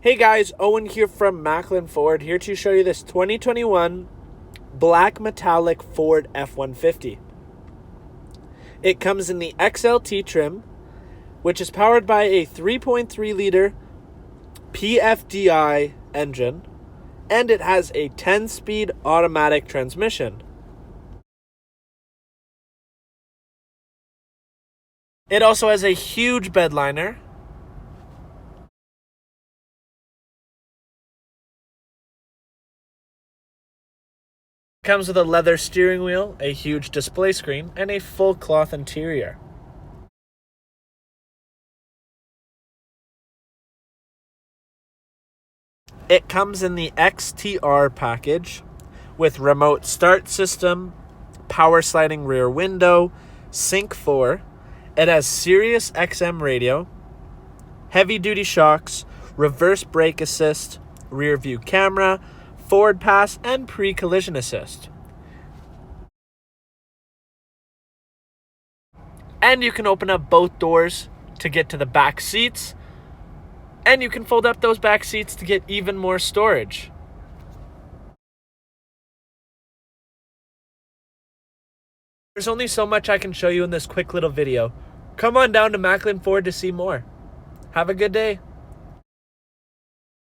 Hey guys, Owen here from Maclin Ford, here to show you this 2021 black metallic Ford F-150. It comes in the XLT trim, which is powered by a 3.3 liter PFDI engine, and it has a 10-speed automatic transmission. It also has a huge bed liner, comes with a leather steering wheel, a huge display screen, and a full cloth interior. It comes in the XTR package with remote start system, power sliding rear window, Sync 4. It has SIRIUS XM radio, heavy duty shocks, reverse brake assist, rear view camera, forward pass, and pre-collision assist. And you can open up both doors to get to the back seats, and you can fold up those back seats to get even more storage. There's only so much I can show you in this quick little video. Come on down to Maclin Ford to see more. Have a good day.